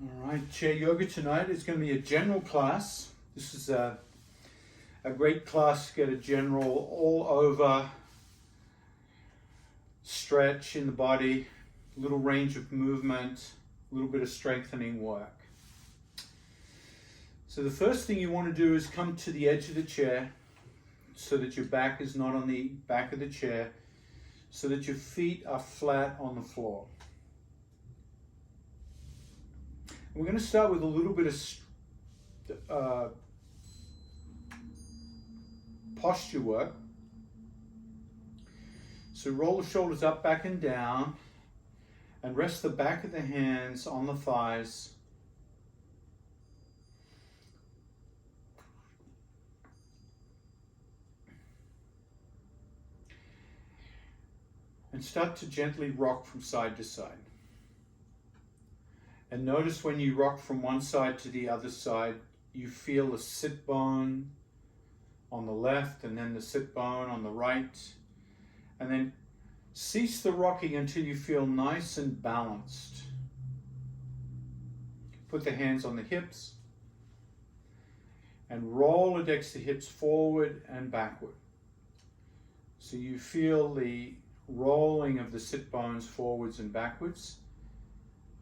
All right, chair yoga tonight is going to be a general class. This is a great class to get a general all over stretch in the body, a little range of movement, a little bit of strengthening work. So the first thing you want to do is come to the edge of the chair so that your back is not on the back of the chair, so that your feet are flat on the floor. We're going to start with a little bit of posture work. So roll the shoulders up, back and down, and rest the back of the hands on the thighs. And start to gently rock from side to side. And notice when you rock from one side to the other side, you feel the sit bone on the left and then the sit bone on the right. And then cease the rocking until you feel nice and balanced. Put the hands on the hips and roll the hips forward and backward. So you feel the rolling of the sit bones forwards and backwards.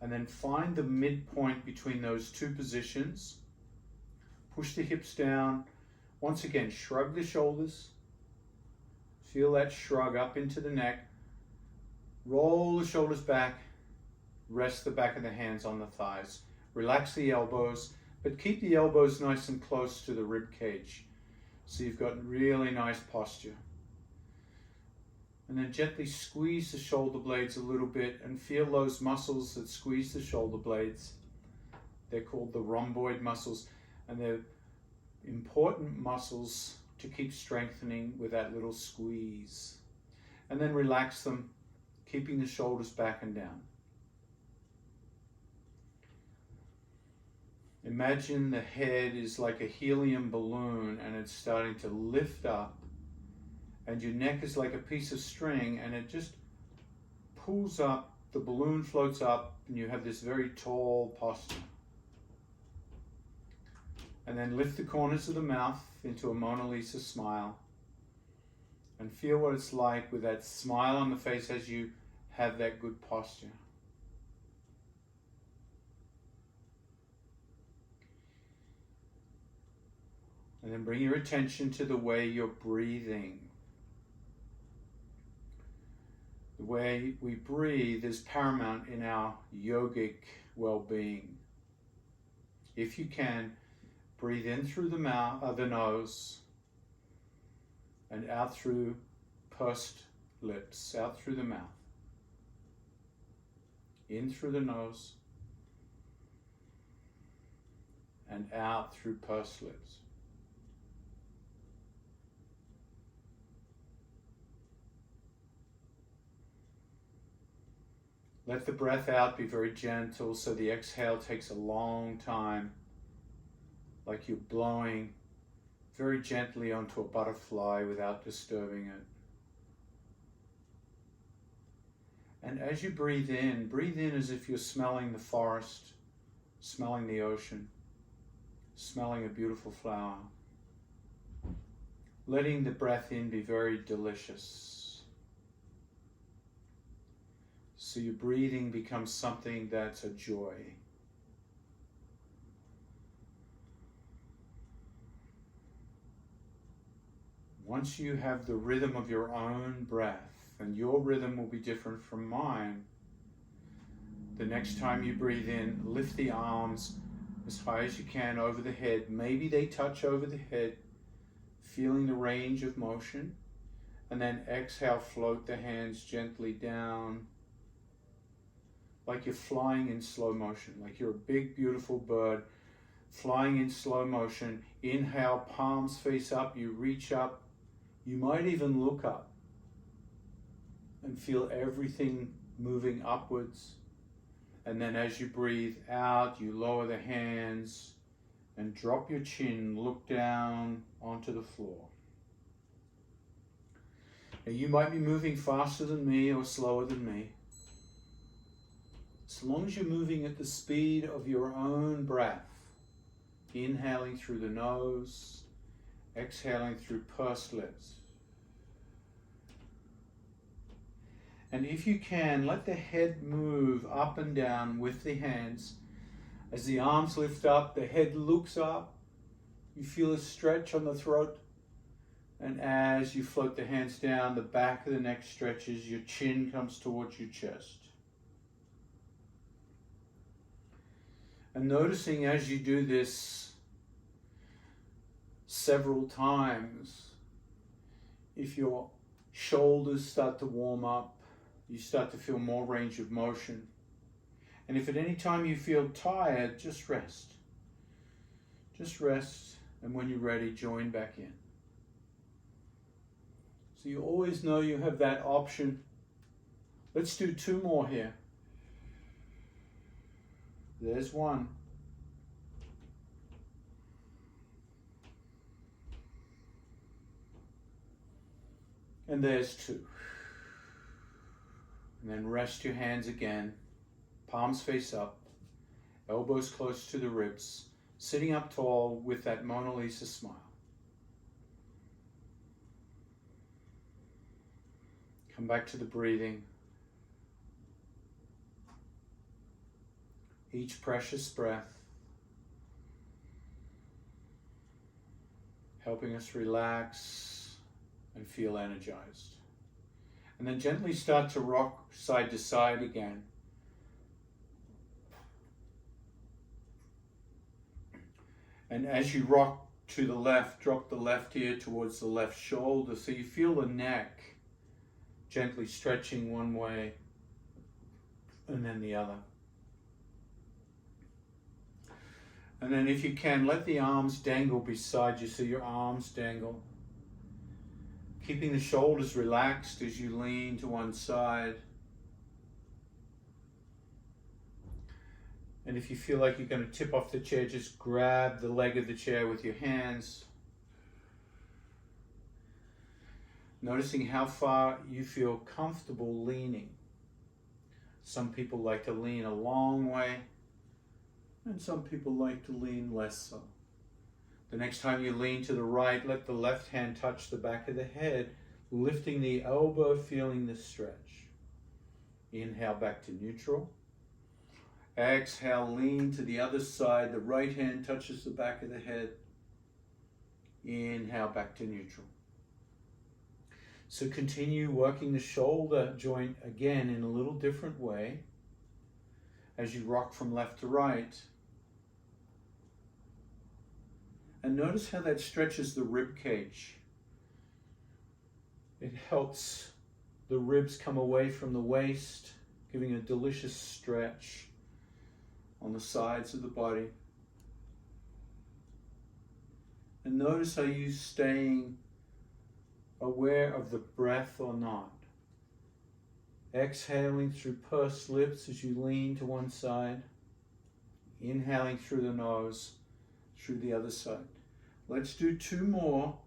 And then find the midpoint between those two positions. Push the hips down. Once again, shrug the shoulders. Feel that shrug up into the neck. Roll the shoulders back. Rest the back of the hands on the thighs. Relax the elbows, but keep the elbows nice and close to the rib cage. So you've got really nice posture. And then gently squeeze the shoulder blades a little bit and feel those muscles that squeeze the shoulder blades. They're called the rhomboid muscles, and they're important muscles to keep strengthening with that little squeeze. And then relax them, keeping the shoulders back and down. Imagine the head is like a helium balloon and it's starting to lift up. And your neck is like a piece of string and it just pulls up, the balloon floats up, and you have this very tall posture. And then lift the corners of the mouth into a Mona Lisa smile. And feel what it's like with that smile on the face as you have that good posture. And then bring your attention to the way you're breathing. The way we breathe is paramount in our yogic well-being. If you can, breathe in through the mouth, the nose, and out through pursed lips, out through the mouth. In through the nose, and out through pursed lips. Let the breath out be very gentle, so the exhale takes a long time, like you're blowing very gently onto a butterfly without disturbing it. And as you breathe in as if you're smelling the forest, smelling the ocean, smelling a beautiful flower. Letting the breath in be very delicious. So your breathing becomes something that's a joy. Once you have the rhythm of your own breath, and your rhythm will be different from mine, the next time you breathe in, lift the arms as high as you can over the head. Maybe they touch over the head, feeling the range of motion. And then exhale, float the hands gently down, like you're flying in slow motion, like you're a big, beautiful bird flying in slow motion. Inhale, palms face up, you reach up. You might even look up and feel everything moving upwards. And then as you breathe out, you lower the hands and drop your chin, look down onto the floor. Now you might be moving faster than me or slower than me. As long as you're moving at the speed of your own breath, inhaling through the nose, exhaling through pursed lips. And if you can, let the head move up and down with the hands. As the arms lift up, the head looks up. You feel a stretch on the throat. And as you float the hands down, the back of the neck stretches, your chin comes towards your chest. And noticing as you do this several times, if your shoulders start to warm up, you start to feel more range of motion. And if at any time you feel tired, just rest. Just rest, and when you're ready, join back in. So you always know you have that option. Let's do 2 more here. There's 1. And there's 2. And then rest your hands again, palms face up, elbows close to the ribs, sitting up tall with that Mona Lisa smile. Come back to the breathing. Each precious breath helping us relax and feel energized. And then gently start to rock side to side again. And as you rock to the left, drop the left ear towards the left shoulder so you feel the neck gently stretching one way and then the other. And then if you can, let the arms dangle beside you so your arms dangle. Keeping the shoulders relaxed as you lean to one side. And if you feel like you're going to tip off the chair, just grab the leg of the chair with your hands. Noticing how far you feel comfortable leaning. Some people like to lean a long way, and some people like to lean less so. The next time you lean to the right, let the left hand touch the back of the head, lifting the elbow, feeling the stretch. Inhale back to neutral. Exhale, lean to the other side. The right hand touches the back of the head. Inhale back to neutral. So continue working the shoulder joint again in a little different way as you rock from left to right. And notice how that stretches the rib cage. It helps the ribs come away from the waist, giving a delicious stretch on the sides of the body. And notice how you're staying aware of the breath or not. Exhaling through pursed lips as you lean to one side. Inhaling through the nose, through the other side. Let's do 2 more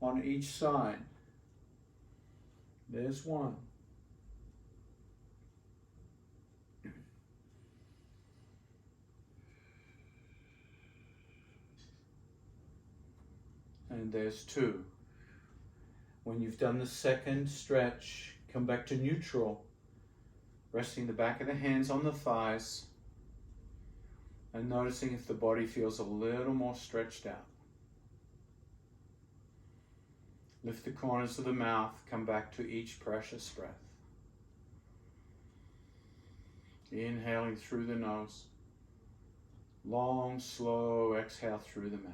on each side. There's 1. And there's 2. When you've done the second stretch, come back to neutral, resting the back of the hands on the thighs and noticing if the body feels a little more stretched out. Lift the corners of the mouth, come back to each precious breath. Inhaling through the nose. Long, slow exhale through the mouth.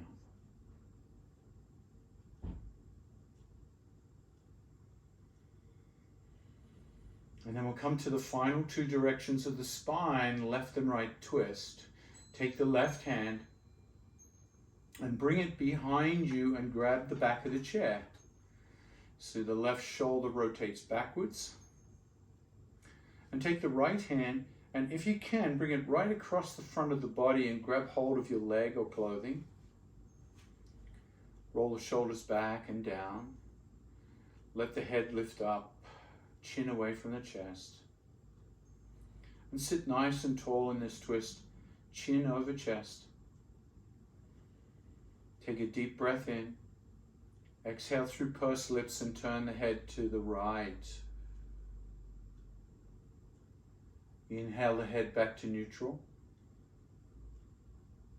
And then we'll come to the final 2 directions of the spine, left and right twist. Take the left hand and bring it behind you and grab the back of the chair. So the left shoulder rotates backwards. And take the right hand and if you can, bring it right across the front of the body and grab hold of your leg or clothing. Roll the shoulders back and down. Let the head lift up, chin away from the chest. And sit nice and tall in this twist, chin over chest. Take a deep breath in. Exhale through pursed lips and turn the head to the right. Inhale the head back to neutral.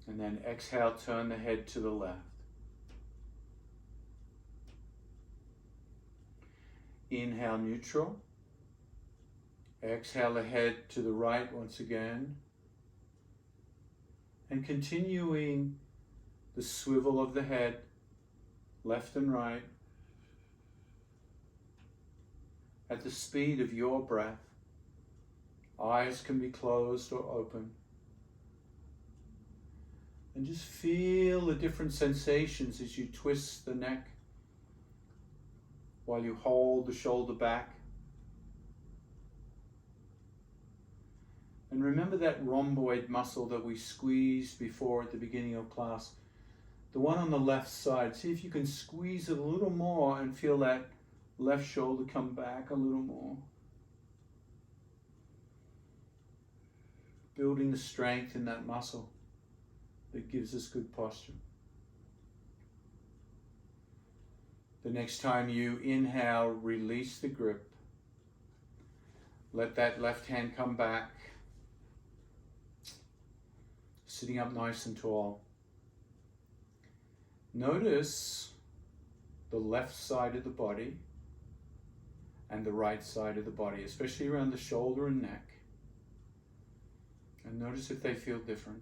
And then exhale, turn the head to the left. Inhale, neutral. Exhale the head to the right once again. And continuing the swivel of the head, left and right, at the speed of your breath. Eyes can be closed or open. And just feel the different sensations as you twist the neck while you hold the shoulder back. And remember that rhomboid muscle that we squeezed before at the beginning of class. The one on the left side. See if you can squeeze it a little more and feel that left shoulder come back a little more. Building the strength in that muscle that gives us good posture. The next time you inhale, release the grip. Let that left hand come back. Sitting up nice and tall. Notice the left side of the body and the right side of the body, especially around the shoulder and neck. And notice if they feel different.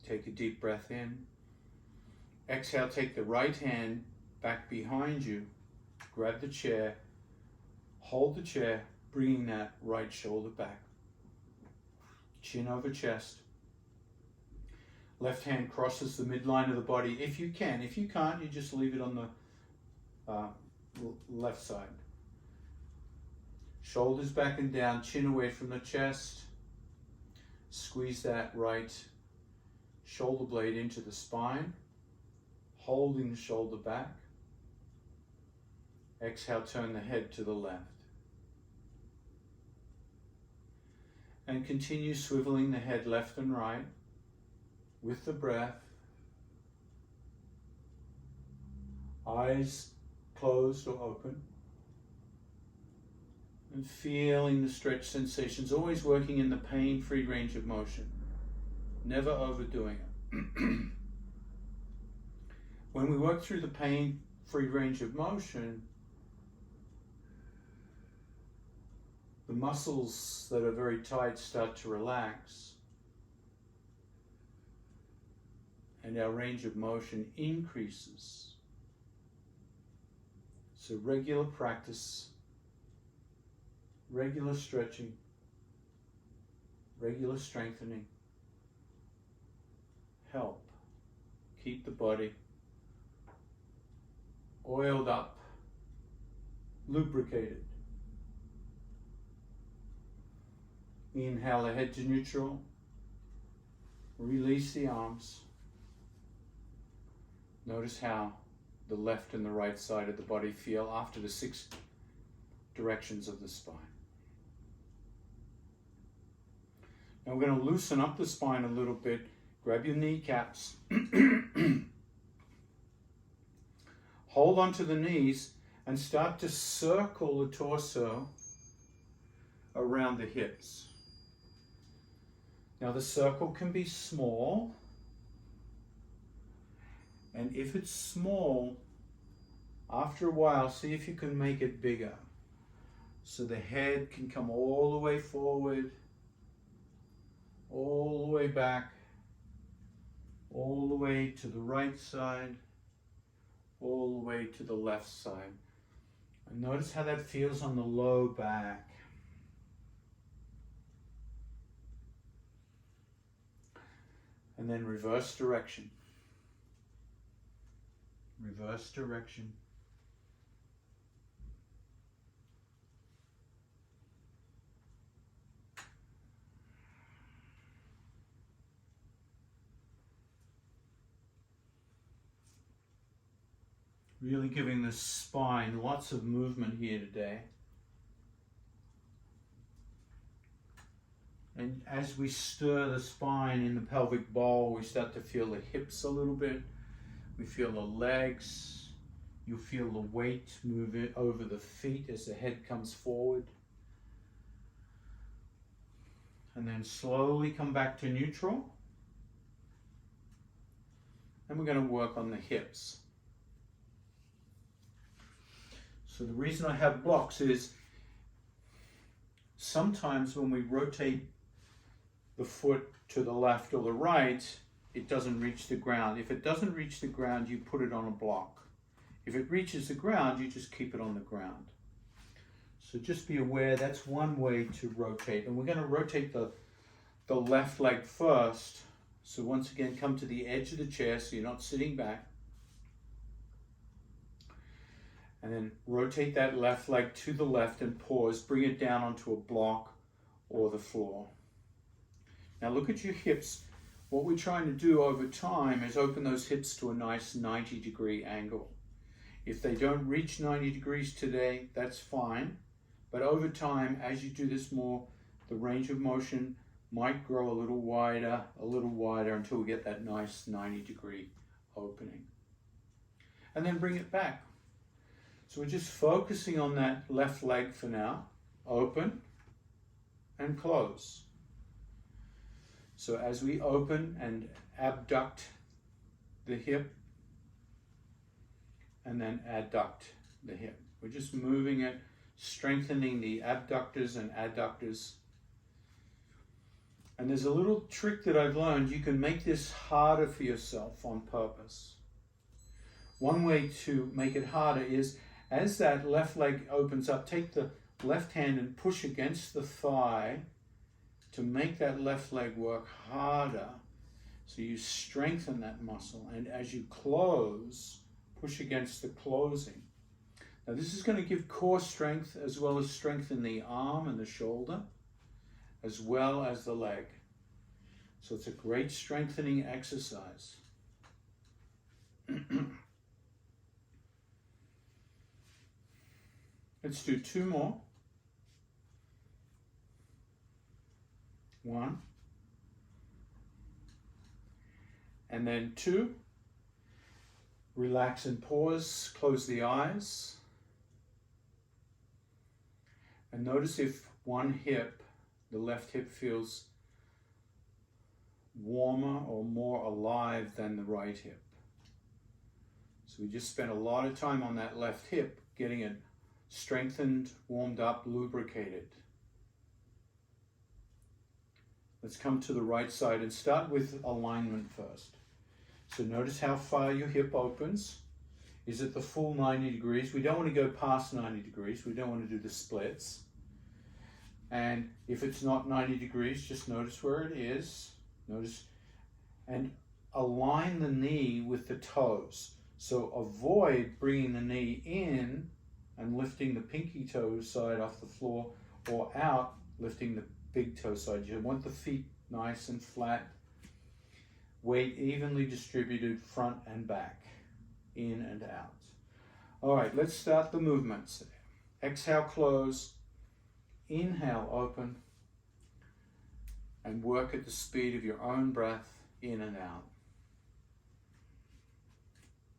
Take a deep breath in. Exhale, take the right hand back behind you. Grab the chair. Hold the chair, bringing that right shoulder back. Chin over chest. Left hand crosses the midline of the body if you can. If you can't, you just leave it on the left side. Shoulders back and down, chin away from the chest. Squeeze that right shoulder blade into the spine, holding the shoulder back. Exhale, turn the head to the left. And continue swiveling the head left and right with the breath. Eyes closed or open. And feeling the stretch sensations, always working in the pain-free range of motion. Never overdoing it. When we work through the pain-free range of motion, the muscles that are very tight start to relax, and our range of motion increases. So regular practice, regular stretching, regular strengthening help keep the body oiled up, lubricated. Inhale the head to neutral. Release the arms. Notice how the left and the right side of the body feel after the 6 directions of the spine. Now we're going to loosen up the spine a little bit. Grab your kneecaps. Hold onto the knees and start to circle the torso around the hips. Now the circle can be small, and if it's small, after a while, see if you can make it bigger. So the head can come all the way forward, all the way back, all the way to the right side, all the way to the left side. And notice how that feels on the low back. And then reverse direction. Reverse direction. Really giving the spine lots of movement here today. And as we stir the spine in the pelvic bowl, we start to feel the hips a little bit. We feel the legs. You feel the weight move over the feet as the head comes forward. And then slowly come back to neutral. And we're going to work on the hips. So the reason I have blocks is sometimes when we rotate the foot to the left or the right, it doesn't reach the ground. If it doesn't reach the ground, you put it on a block. If it reaches the ground, you just keep it on the ground. So just be aware, that's one way to rotate. And we're going to rotate the left leg first. So once again, come to the edge of the chair so you're not sitting back. And then rotate that left leg to the left and pause. Bring it down onto a block or the floor. Now look at your hips. What we're trying to do over time is open those hips to a nice 90-degree angle. If they don't reach 90 degrees today, that's fine. But over time, as you do this more, the range of motion might grow a little wider until we get that nice 90-degree opening. And then bring it back. So we're just focusing on that left leg for now. Open and close. So as we open and abduct the hip and then adduct the hip. We're just moving it, strengthening the abductors and adductors. And there's a little trick that I've learned. You can make this harder for yourself on purpose. One way to make it harder is as that left leg opens up, take the left hand and push against the thigh to make that left leg work harder. So you strengthen that muscle. And as you close, push against the closing. Now this is going to give core strength as well as strengthen the arm and the shoulder, as well as the leg. So it's a great strengthening exercise. Let's do two more. 1. And then 2. Relax and pause, close the eyes. And notice if one hip, the left hip, feels warmer or more alive than the right hip. So we just spent a lot of time on that left hip, getting it strengthened, warmed up, lubricated. Let's come to the right side and start with alignment first. So notice how far your hip opens. Is it the full 90 degrees? We don't want to go past 90 degrees. We don't want to do the splits. And if it's not 90 degrees, just notice where it is. Notice and align the knee with the toes. So avoid bringing the knee in and lifting the pinky toe side off the floor, or out, lifting the big toe side. You want the feet nice and flat, weight evenly distributed front and back, in and out. All right, let's start the movements. Exhale, close. Inhale, open. And work at the speed of your own breath, in and out.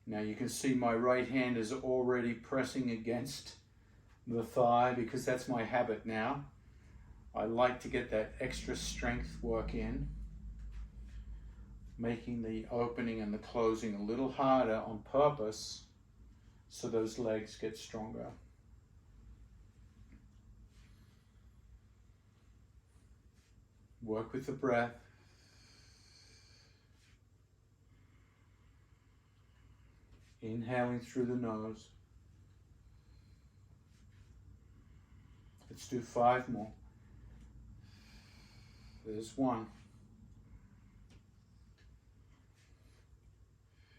Now you can see my right hand is already pressing against the thigh because that's my habit now. I like to get that extra strength work in, making the opening and the closing a little harder on purpose so those legs get stronger. Work with the breath. Inhaling through the nose. Let's do 5 more. There's 1.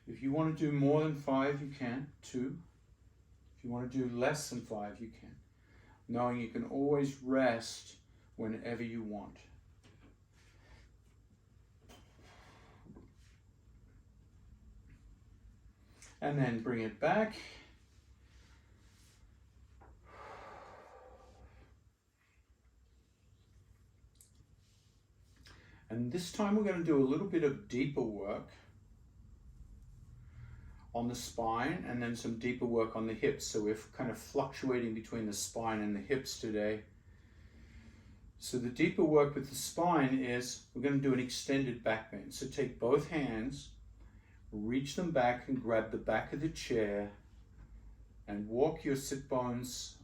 If you want to do more than 5, you can. 2. If you want to do less than 5, you can. Knowing you can always rest whenever you want. And then bring it back And this time we're going to do a little bit of deeper work on the spine and then some deeper work on the hips. So we're kind of fluctuating between the spine and the hips today. So the deeper work with the spine is we're going to do an extended back bend. So take both hands, reach them back and grab the back of the chair and walk your sit bones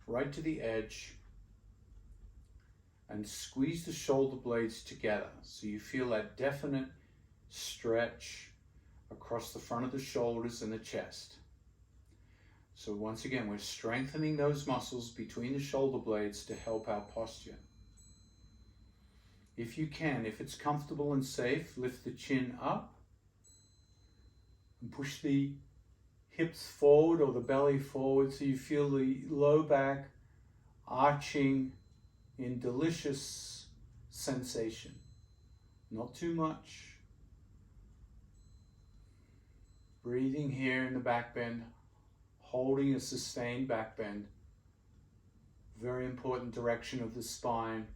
right to the edge and squeeze the shoulder blades together so you feel that definite stretch across the front of the shoulders and the chest. So once again, we're strengthening those muscles between the shoulder blades to help our posture. If you can, if it's comfortable and safe, lift the chin up and push the hips forward or the belly forward so you feel the low back arching in delicious sensation. Not too much. Breathing here in the back bend, holding a sustained back bend. Very important direction of the spine.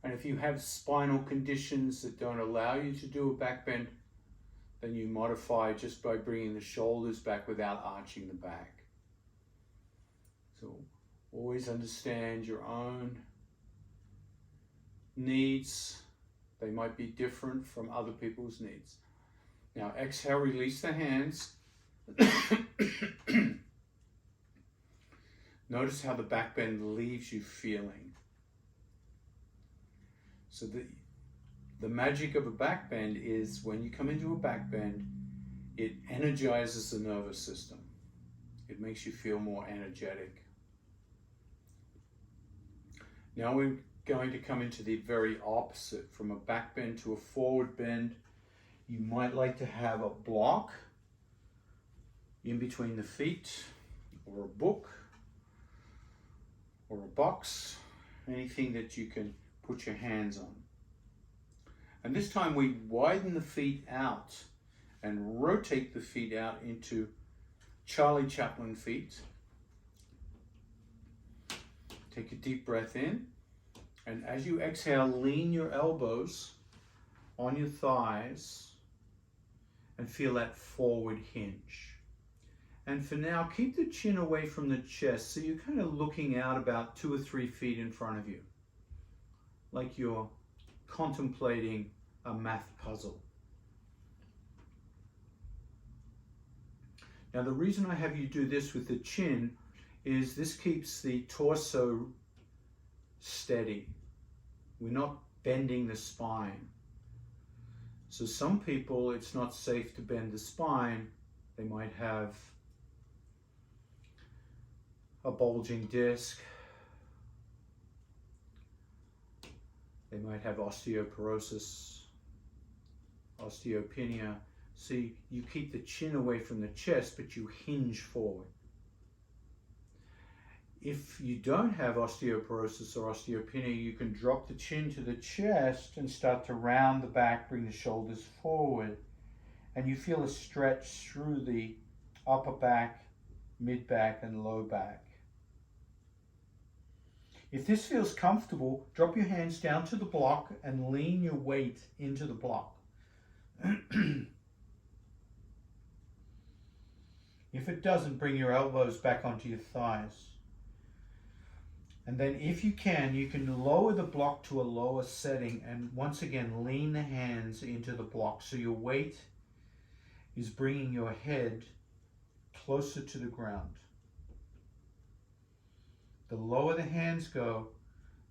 And if you have spinal conditions that don't allow you to do a back bend, then you modify just by bringing the shoulders back without arching the back. So always understand your own needs. They might be different from other people's needs. Now exhale, release the hands. Notice how the back bend leaves you feeling. So the magic of a back bend is when you come into a back bend, it energizes the nervous system. It makes you feel more energetic. Now we're going to come into the very opposite, from a back bend to a forward bend. You might like to have a block in between the feet, or a book, or a box, anything that you can put your hands on. And this time we widen the feet out and rotate the feet out into Charlie Chaplin feet. Take a deep breath in, and as you exhale, lean your elbows on your thighs and feel that forward hinge. And for now, keep the chin away from the chest so you're kind of looking out about 2 or 3 feet in front of you, like you're contemplating a math puzzle. Now the reason I have you do this with the chin is this keeps the torso steady. We're not bending the spine. So some people, it's not safe to bend the spine. They might have a bulging disc. They might have osteoporosis, osteopenia. See, you keep the chin away from the chest, but you hinge forward. If you don't have osteoporosis or osteopenia, you can drop the chin to the chest and start to round the back, bring the shoulders forward, and you feel a stretch through the upper back, mid back, and low back. If this feels comfortable, drop your hands down to the block and lean your weight into the block. If it doesn't, bring your elbows back onto your thighs. And then if you can lower the block to a lower setting and once again lean the hands into the block so your weight is bringing your head closer to the ground. The lower the hands go,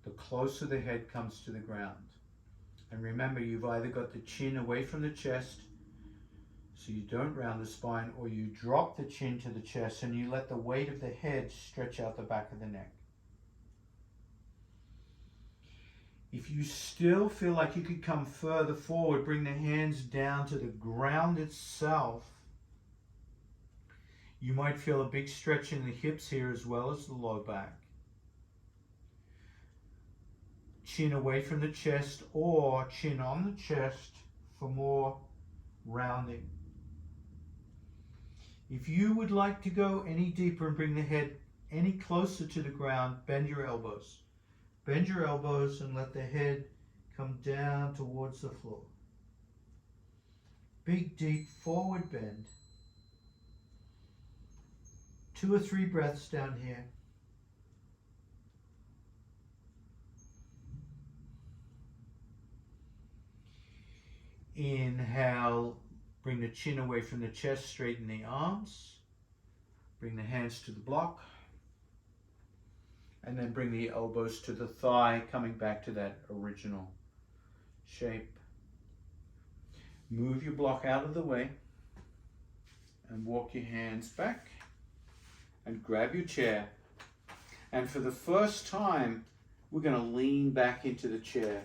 the closer the head comes to the ground. And remember, you've either got the chin away from the chest so you don't round the spine, or you drop the chin to the chest and you let the weight of the head stretch out the back of the neck. If you still feel like you could come further forward, bring the hands down to the ground itself. You might feel a big stretch in the hips here as well as the low back. Chin away from the chest or chin on the chest for more rounding. If you would like to go any deeper and bring the head any closer to the ground, bend your elbows. Bend your elbows and let the head come down towards the floor. Big, deep forward bend. 2 or 3 breaths down here. Inhale, bring the chin away from the chest, straighten the arms. Bring the hands to the block. And then bring the elbows to the thigh, coming back to that original shape. Move your block out of the way and walk your hands back and grab your chair. And for the first time, we're going to lean back into the chair.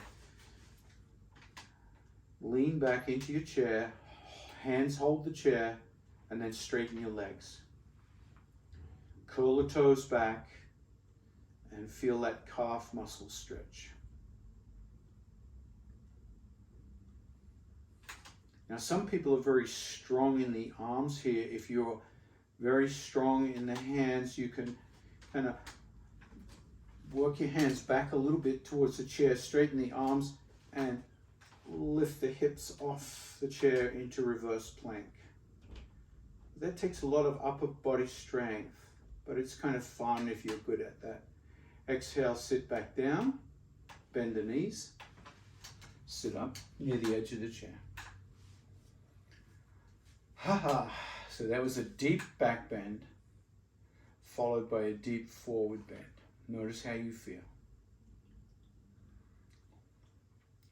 Lean back into your chair, hands hold the chair, and then straighten your legs. Curl the toes back and feel that calf muscle stretch. Now, some people are very strong in the arms here. If you're very strong in the hands, you can kind of work your hands back a little bit towards the chair, straighten the arms, and lift the hips off the chair into reverse plank. That takes a lot of upper body strength, but it's kind of fun if you're good at that. Exhale, sit back down, bend the knees, sit up near the edge of the chair. So that was a deep back bend, followed by a deep forward bend. Notice how you feel.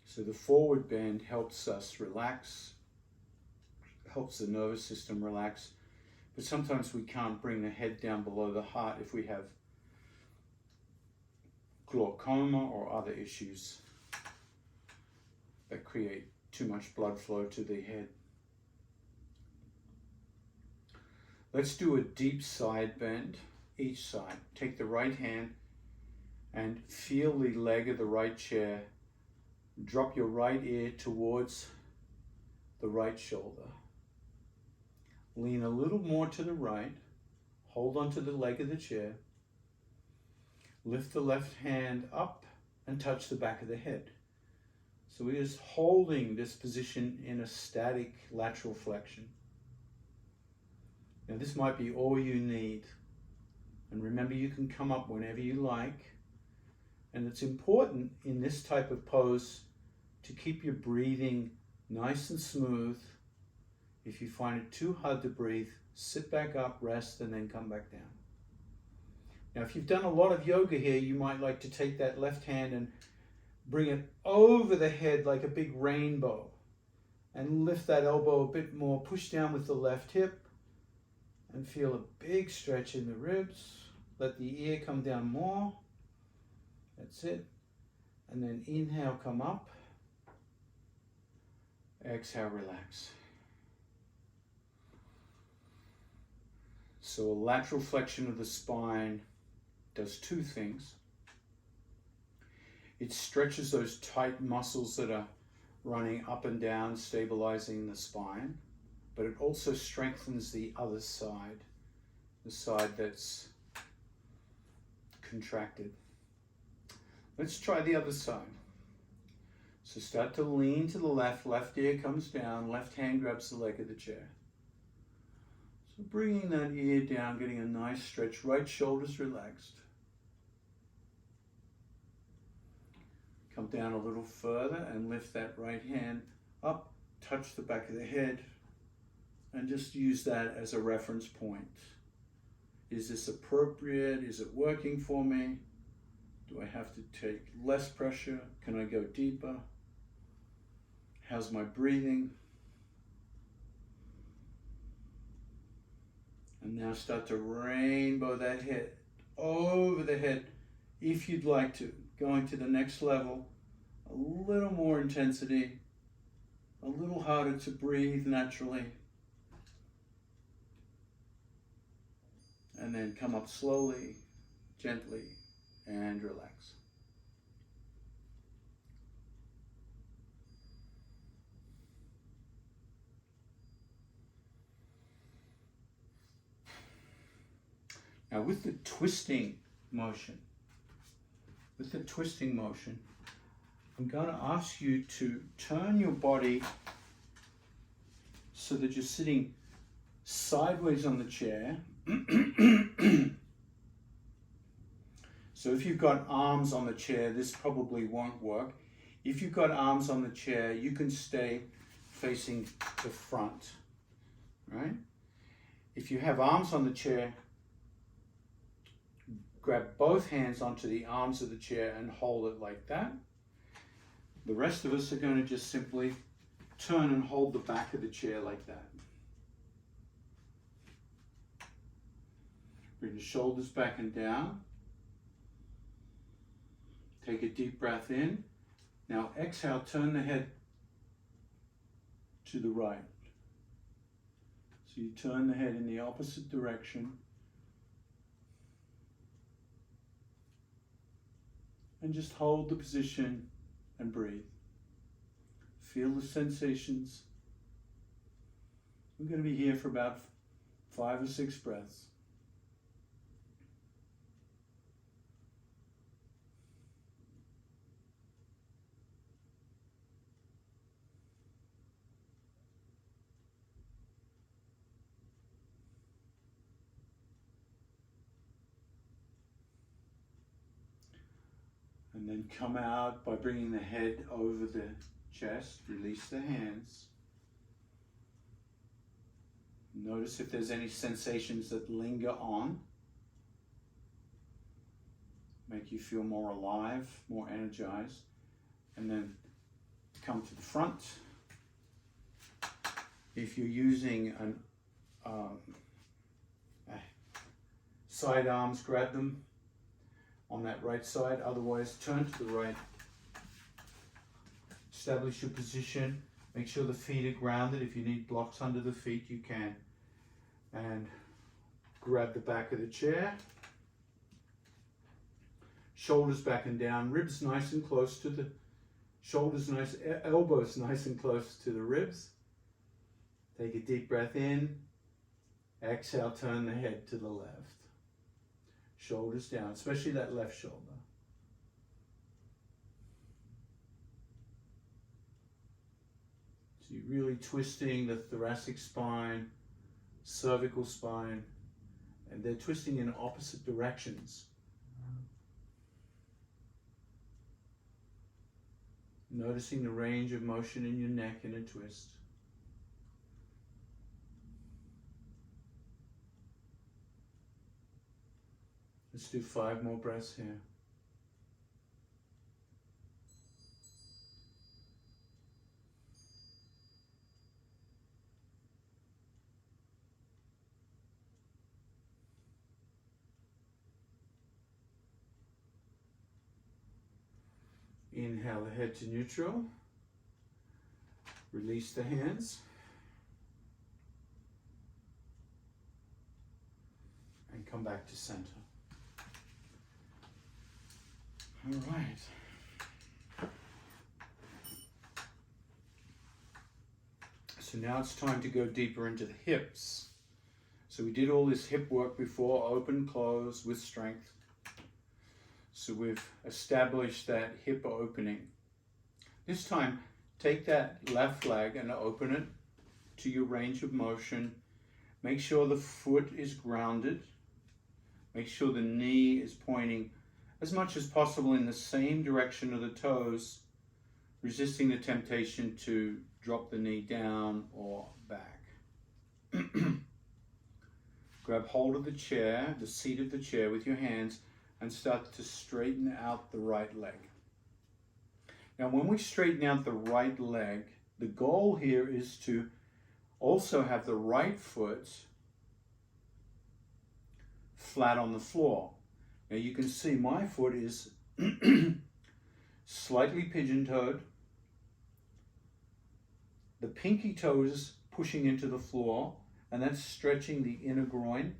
So the forward bend helps us relax, helps the nervous system relax, but sometimes we can't bring the head down below the heart if we have glaucoma or other issues that create too much blood flow to the head. Let's do a deep side bend, each side. Take the right hand and feel the leg of the right chair. Drop your right ear towards the right shoulder. Lean a little more to the right. Hold onto the leg of the chair. Lift the left hand up and touch the back of the head. So we're just holding this position in a static lateral flexion. Now this might be all you need. And remember, you can come up whenever you like. And it's important in this type of pose to keep your breathing nice and smooth. If you find it too hard to breathe, sit back up, rest, and then come back down. Now, if you've done a lot of yoga here, you might like to take that left hand and bring it over the head like a big rainbow and lift that elbow a bit more. Push down with the left hip and feel a big stretch in the ribs. Let the ear come down more. That's it. And then inhale, come up. Exhale, relax. So a lateral flexion of the spine does 2 things. It stretches those tight muscles that are running up and down, stabilizing the spine, but it also strengthens the other side, the side that's contracted. Let's try the other side. So start to lean to the left, left ear comes down, left hand grabs the leg of the chair. So bringing that ear down, getting a nice stretch, right shoulder's relaxed. Come down a little further and lift that right hand up, touch the back of the head, and just use that as a reference point. Is this appropriate? Is it working for me? Do I have to take less pressure? Can I go deeper? How's my breathing? And now start to rainbow that head over the head if you'd like to. Going to the next level, a little more intensity, a little harder to breathe naturally. And then come up slowly, gently, and relax. Now with the twisting motion, I'm going to ask you to turn your body so that you're sitting sideways on the chair. So if you've got arms on the chair, this probably won't work. If you've got arms on the chair, you can stay facing the front, right? If you have arms on the chair, grab both hands onto the arms of the chair and hold it like that. The rest of us are going to just simply turn and hold the back of the chair like that. Bring the shoulders back and down. Take a deep breath in. Now exhale, turn the head to the right. So you turn the head in the opposite direction. And just hold the position and breathe. Feel the sensations. We're going to be here for about 5 or 6 breaths. And then come out by bringing the head over the chest. Release the hands. Notice if there's any sensations that linger on. Make you feel more alive, more energized. And then come to the front. If you're using side arms, grab them on that right side. Otherwise, turn to the right. Establish your position. Make sure the feet are grounded. If you need blocks under the feet, you can. And grab the back of the chair. Shoulders back and down. Ribs nice and close to the shoulders, nice, elbows nice and close to the ribs. Take a deep breath in. Exhale, turn the head to the left. Shoulders down, especially that left shoulder. So you're really twisting the thoracic spine, cervical spine, and they're twisting in opposite directions. Noticing the range of motion in your neck in a twist. Let's do 5 more breaths here. Inhale the head to neutral. Release the hands. And come back to center. All right. So now it's time to go deeper into the hips. So we did all this hip work before, open, close, with strength. So we've established that hip opening. This time, take that left leg and open it to your range of motion. Make sure the foot is grounded. Make sure the knee is pointing as much as possible in the same direction of the toes, resisting the temptation to drop the knee down or back. Grab hold of the chair, the seat of the chair with your hands, and start to straighten out the right leg. Now, when we straighten out the right leg, the goal here is to also have the right foot flat on the floor. Now you can see my foot is slightly pigeon-toed. The pinky toe is pushing into the floor, and that's stretching the inner groin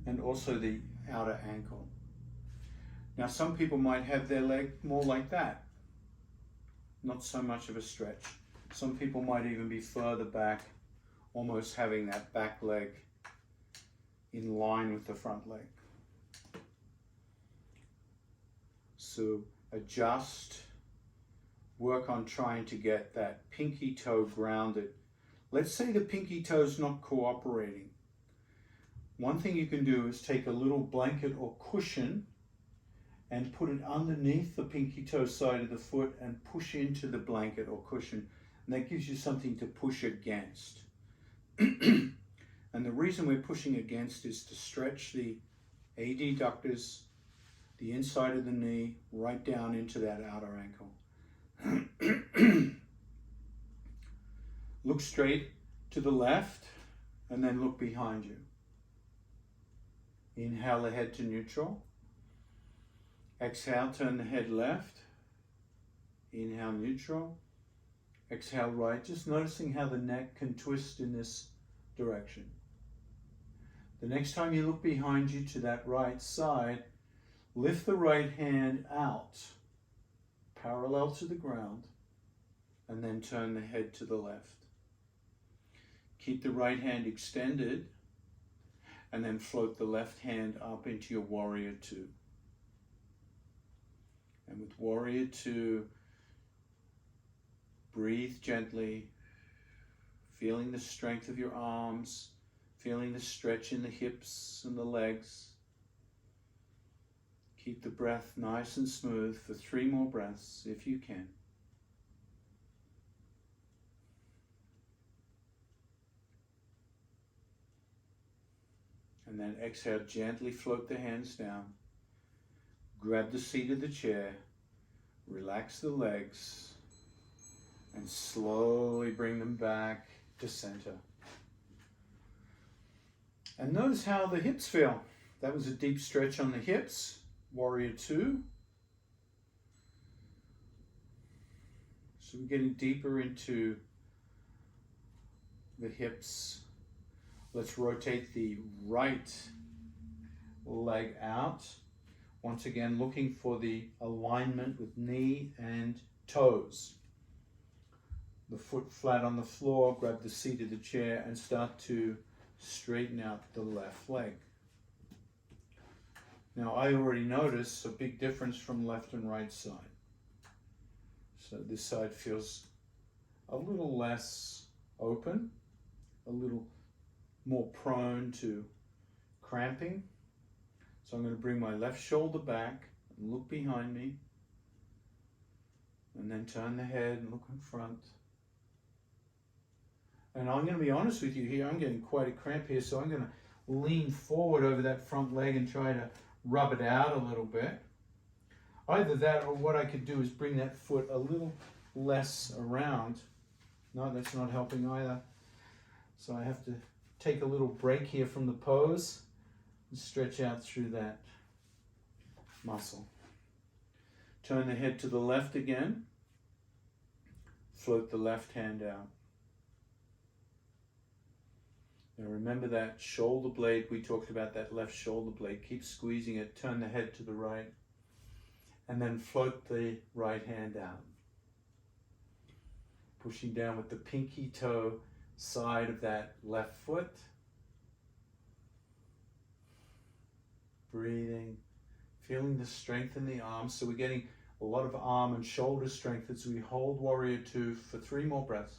and also the outer ankle. Now some people might have their leg more like that. Not so much of a stretch. Some people might even be further back, almost having that back leg in line with the front leg. So adjust, work on trying to get that pinky toe grounded. Let's say the pinky toe's not cooperating. One thing you can do is take a little blanket or cushion and put it underneath the pinky toe side of the foot and push into the blanket or cushion. And that gives you something to push against. And the reason we're pushing against is to stretch the adductors, the inside of the knee, right down into that outer ankle. Look straight to the left and then look behind you. Inhale the head to neutral. Exhale, turn the head left. Inhale, neutral. Exhale, right. Just noticing how the neck can twist in this direction. The next time you look behind you to that right side, lift the right hand out, parallel to the ground, and then turn the head to the left. Keep the right hand extended, and then float the left hand up into your warrior two. And with warrior two, breathe gently, feeling the strength of your arms, feeling the stretch in the hips and the legs. Keep the breath nice and smooth for 3 more breaths if you can. And then exhale, gently float the hands down. Grab the seat of the chair, relax the legs, and slowly bring them back to center. And notice how the hips feel. That was a deep stretch on the hips. Warrior two. So we're getting deeper into the hips. Let's rotate the right leg out. Once again, looking for the alignment with knee and toes. The foot flat on the floor, grab the seat of the chair and start to straighten out the left leg. Now I already notice a big difference from left and right side. So this side feels a little less open, a little more prone to cramping. So I'm going to bring my left shoulder back and look behind me, and then turn the head and look in front. And I'm going to be honest with you here, I'm getting quite a cramp here, so I'm going to lean forward over that front leg and try to rub it out a little bit. Either that, or what I could do is bring that foot a little less around. No, that's not helping either. So I have to take a little break here from the pose and stretch out through that muscle. Turn the head to the left again. Float the left hand out. Now remember that shoulder blade, we talked about that left shoulder blade. Keep squeezing it, turn the head to the right, and then float the right hand out. Pushing down with the pinky toe side of that left foot. Breathing, feeling the strength in the arms. So we're getting a lot of arm and shoulder strength as we hold warrior two for 3 more breaths.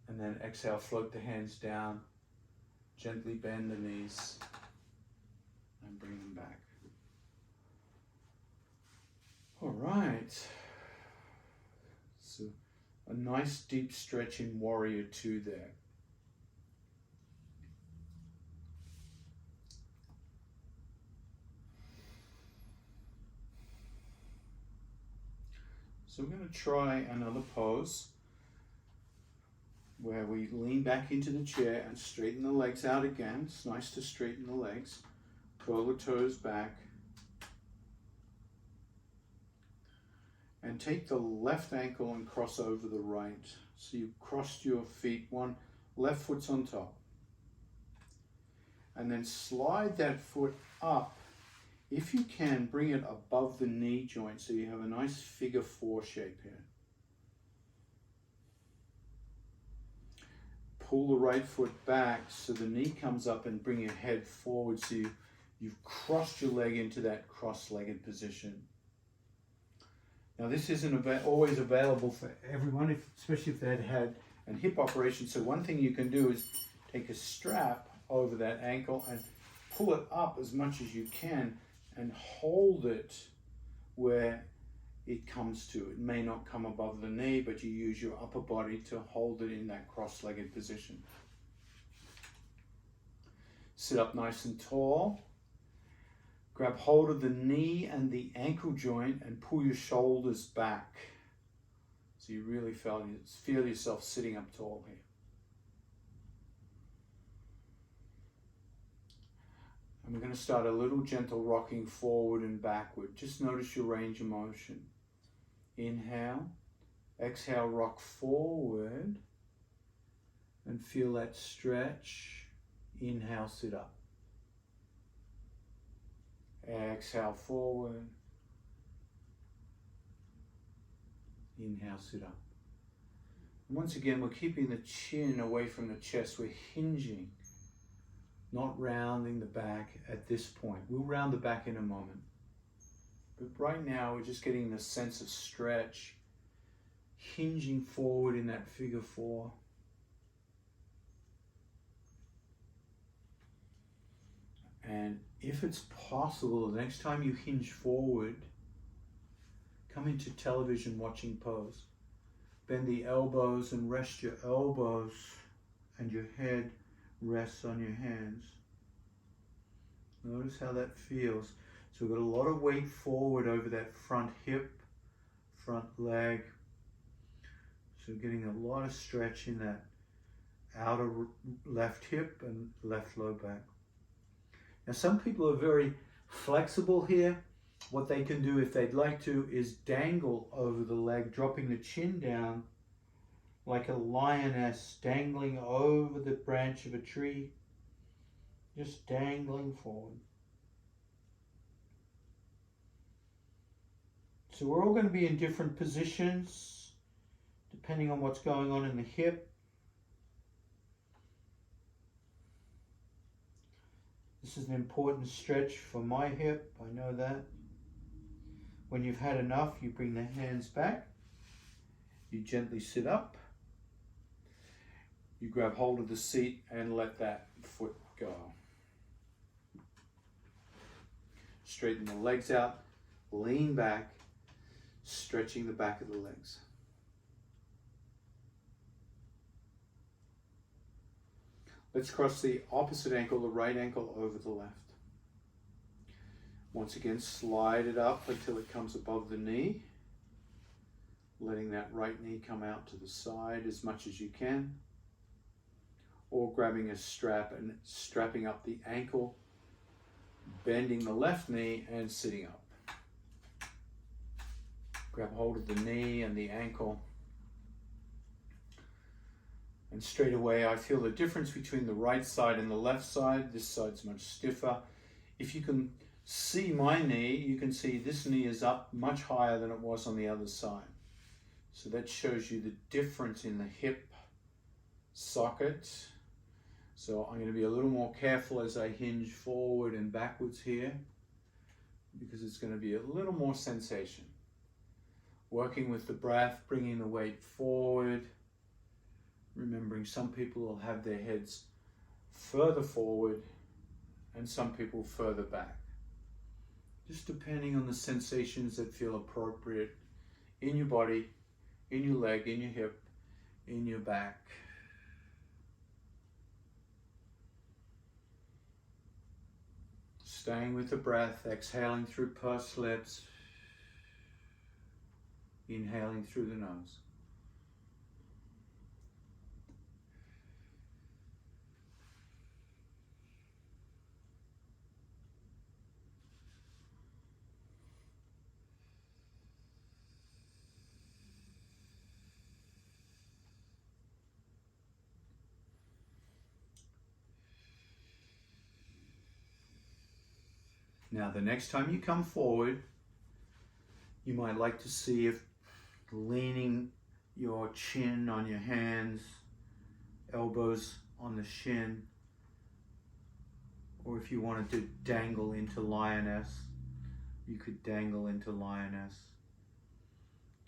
And then exhale, float the hands down, gently bend the knees, and bring them back. All right. So a nice deep stretch in warrior two there. So we're going to try another pose where we lean back into the chair and straighten the legs out again. It's nice to straighten the legs. Curl the toes back. And take the left ankle and cross over the right. So you've crossed your feet, one left foot's on top. And then slide that foot up. If you can, bring it above the knee joint so you have a nice figure 4 shape here. pull the right foot back so the knee comes up and bring your head forward so you've crossed your leg into that cross-legged position. Now this isn't always available for everyone, especially if they'd had an hip operation. So one thing you can do is take a strap over that ankle and pull it up as much as you can and hold it where it comes to. It may not come above the knee, but you use your upper body to hold it in that cross-legged position. Sit up nice and tall. Grab hold of the knee and the ankle joint and pull your shoulders back. So you really feel yourself sitting up tall here. And we're going to start a little gentle rocking forward and backward. Just notice your range of motion. Inhale, exhale, rock forward and feel that stretch. Inhale, sit up. Exhale, forward. Inhale, sit up. And once again, we're keeping the chin away from the chest. We're hinging, not rounding the back at this point. We'll round the back in a moment. But right now, we're just getting the sense of stretch, hinging forward in that figure four. And if it's possible, the next time you hinge forward, come into television watching pose. Bend the elbows and rest your elbows, and your head rests on your hands. Notice how that feels. So we've got a lot of weight forward over that front hip, front leg. So getting a lot of stretch in that outer left hip and left low back. Now some people are very flexible here. What they can do if they'd like to is dangle over the leg, dropping the chin down like a lioness dangling over the branch of a tree, just dangling forward. So we're all going to be in different positions depending on what's going on in the hip. This is an important stretch for my hip, I know that. When you've had enough, you bring the hands back. You gently sit up. You grab hold of the seat and let that foot go. Straighten the legs out, lean back, stretching the back of the legs. Let's cross the opposite ankle, the right ankle, over the left. Once again, slide it up until it comes above the knee, letting that right knee come out to the side as much as you can, or grabbing a strap and strapping up the ankle, bending the left knee and sitting up. Grab hold of the knee and the ankle. And straight away I feel the difference between the right side and the left side. This side's much stiffer. If you can see my knee, you can see this knee is up much higher than it was on the other side. So that shows you the difference in the hip socket. So I'm going to be a little more careful as I hinge forward and backwards here, because it's going to be a little more sensation. Working with the breath, bringing the weight forward. Remembering some people will have their heads further forward and some people further back. Just depending on the sensations that feel appropriate in your body, in your leg, in your hip, in your back. Staying with the breath, exhaling through pursed lips, inhaling through the nose. Now, the next time you come forward, you might like to see if leaning your chin on your hands, elbows on the shin, or if you wanted to dangle into lioness, you could dangle into lioness.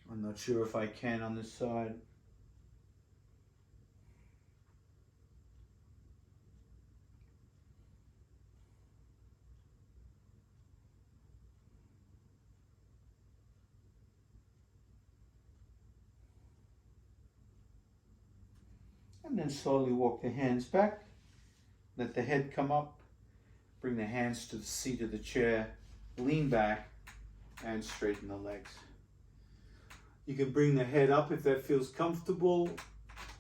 I'm not sure if I can on this side. And then slowly walk the hands back. Let the head come up. Bring the hands to the seat of the chair. Lean back and straighten the legs. You can bring the head up if that feels comfortable.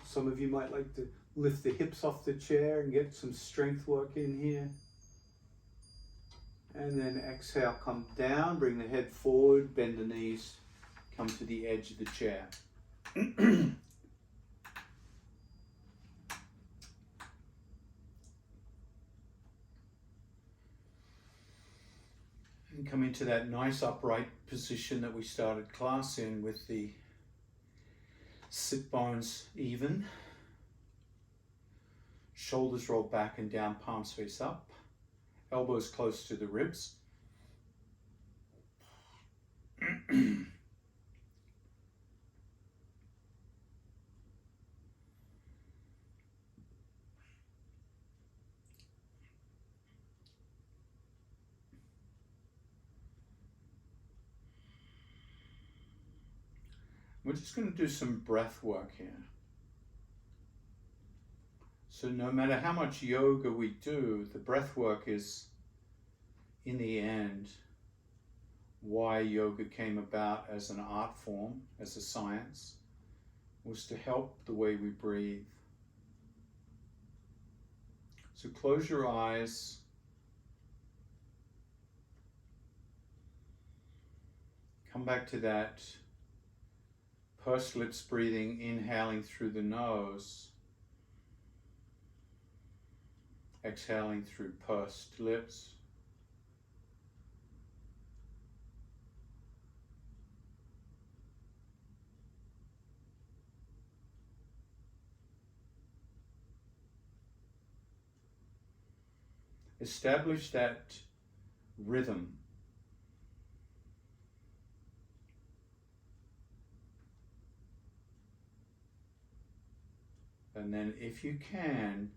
Some of you might like to lift the hips off the chair and get some strength work in here. And then exhale, come down, bring the head forward, bend the knees, come to the edge of the chair. And come into that nice upright position that we started class in, with the sit bones even. Shoulders roll back and down, palms face up. Elbows close to the ribs. We're just going to do some breath work here. So no matter how much yoga we do, the breath work is, in the end, why yoga came about as an art form, as a science, was to help the way we breathe. So close your eyes. Come back to that pursed lips breathing, inhaling through the nose, exhaling through pursed lips. Establish that rhythm. And then if you can,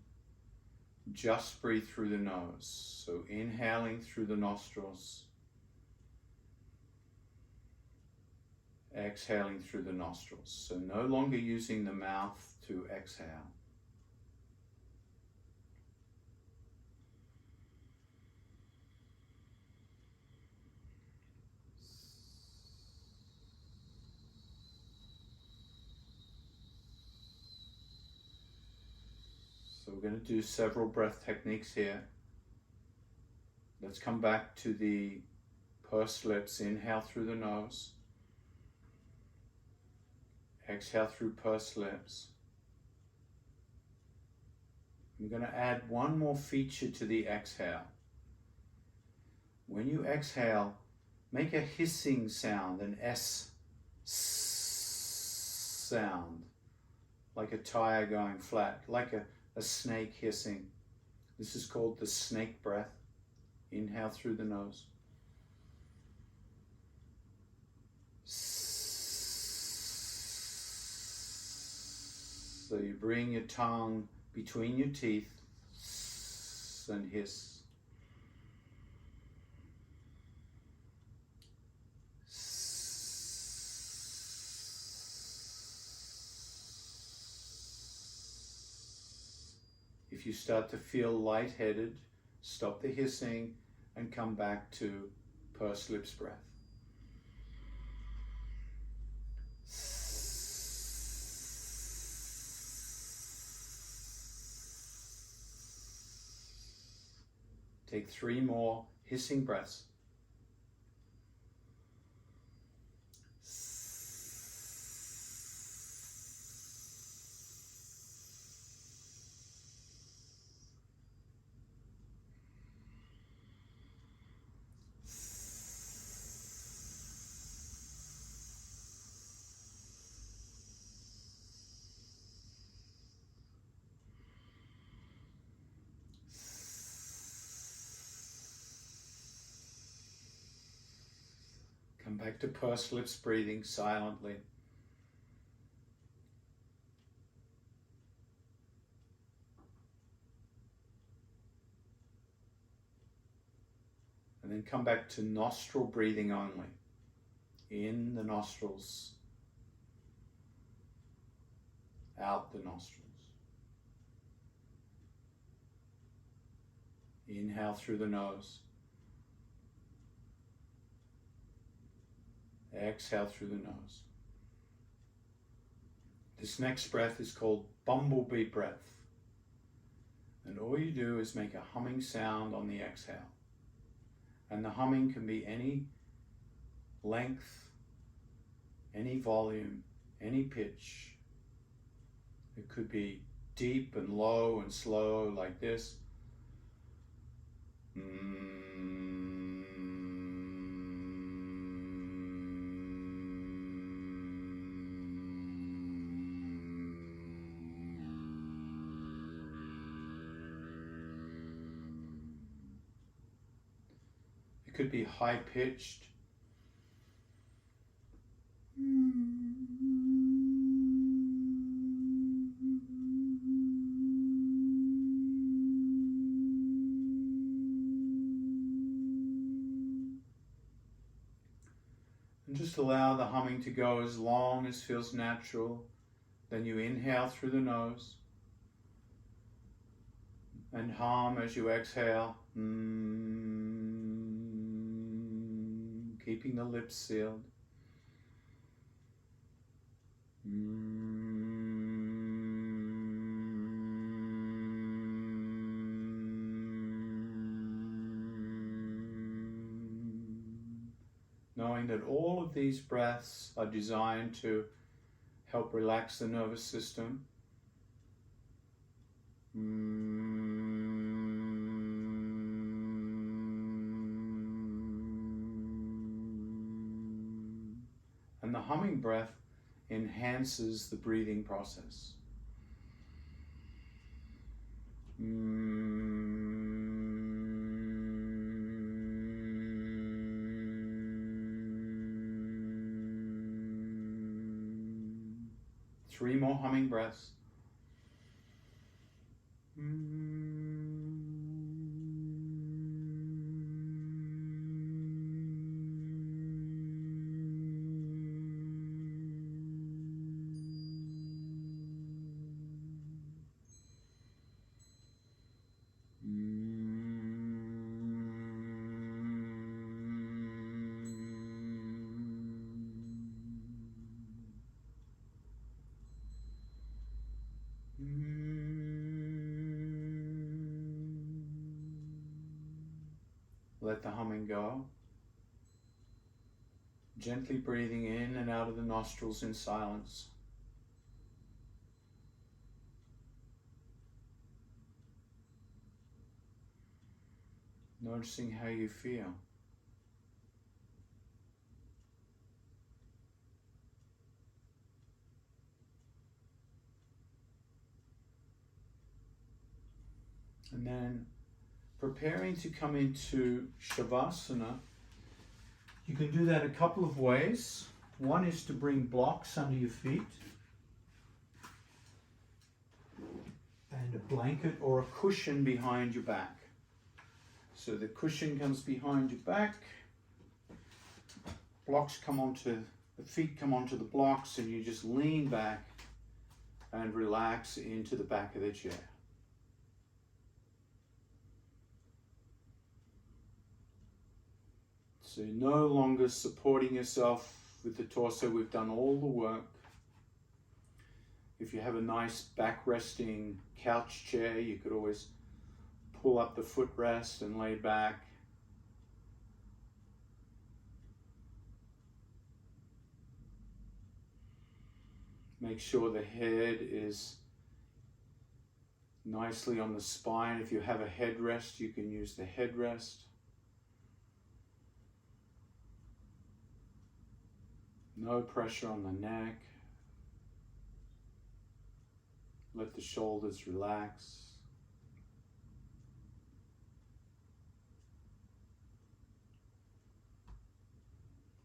just breathe through the nose. So inhaling through the nostrils, exhaling through the nostrils. So no longer using the mouth to exhale. So we're going to do several breath techniques here. Let's come back to the pursed lips. Inhale through the nose. Exhale through pursed lips. I'm going to add one more feature to the exhale. When you exhale, make a hissing sound, an S sound, like a tire going flat, like a snake hissing. This is called the snake breath. Inhale through the nose. So you bring your tongue between your teeth and hiss. If you start to feel lightheaded, stop the hissing and come back to pursed lips breath. Take 3 more hissing breaths. back to pursed lips breathing silently. And then come back to nostril breathing only. In the nostrils, out the nostrils. Inhale through the nose. Exhale through the nose. This next breath is called Bumble Bee Breath. And all you do is make a humming sound on the exhale. And the humming can be any length, any volume, any pitch. It could be deep and low and slow like this. It could be high-pitched. And just allow the humming to go as long as feels natural. Then you inhale through the nose and hum as you exhale, keeping the lips sealed. Knowing that all of these breaths are designed to help relax the nervous system. And the humming breath enhances the breathing process. Three more humming breaths. Let the humming go. Gently breathing in and out of the nostrils in silence. Noticing how you feel. And then preparing to come into Shavasana. You can do that a couple of ways. One is to bring blocks under your feet and a blanket or a cushion behind your back. So the cushion comes behind your back, the feet come onto the blocks, and you just lean back and relax into the back of the chair. So you're no longer supporting yourself with the torso. We've done all the work. If you have a nice back-resting couch chair, you could always pull up the footrest and lay back. Make sure the head is nicely on the spine. If you have a headrest, you can use the headrest. No pressure on the neck. Let the shoulders relax.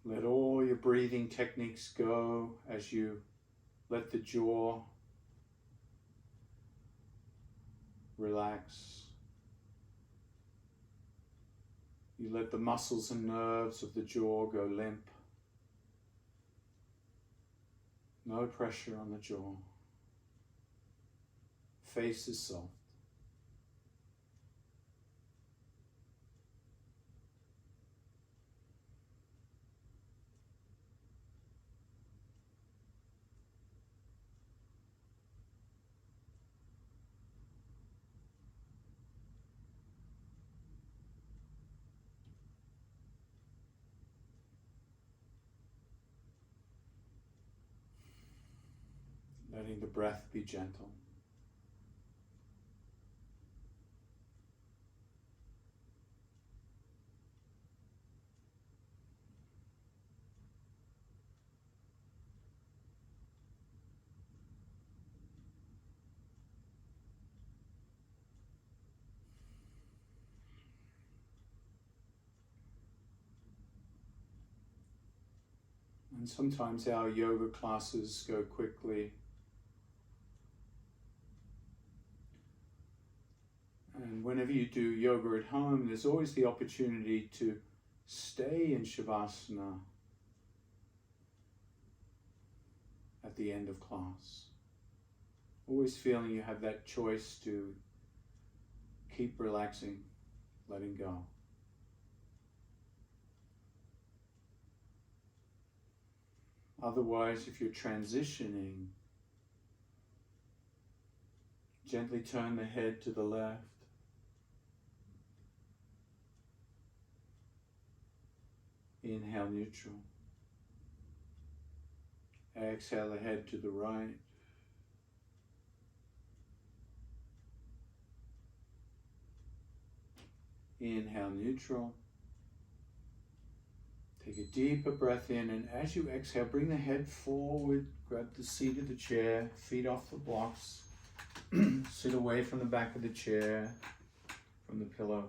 Let all your breathing techniques go as you let the jaw relax. You let the muscles and nerves of the jaw go limp. No pressure on the jaw. Face is soft. Letting the breath be gentle. And sometimes our yoga classes go quickly. And whenever you do yoga at home, there's always the opportunity to stay in Shavasana at the end of class. Always feeling you have that choice to keep relaxing, letting go. Otherwise, if you're transitioning, gently turn the head to the left. Inhale neutral. Exhale the head to the right. Inhale neutral. Take a deeper breath in, and as you exhale, bring the head forward, grab the seat of the chair, feet off the blocks, sit away from the back of the chair, from the pillow.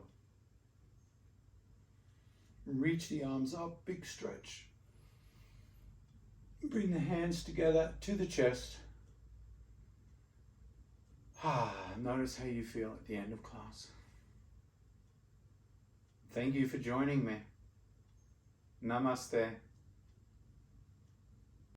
Reach the arms up, big stretch. Bring the hands together to the chest. Notice how you feel at the end of class. Thank you for joining me. Namaste.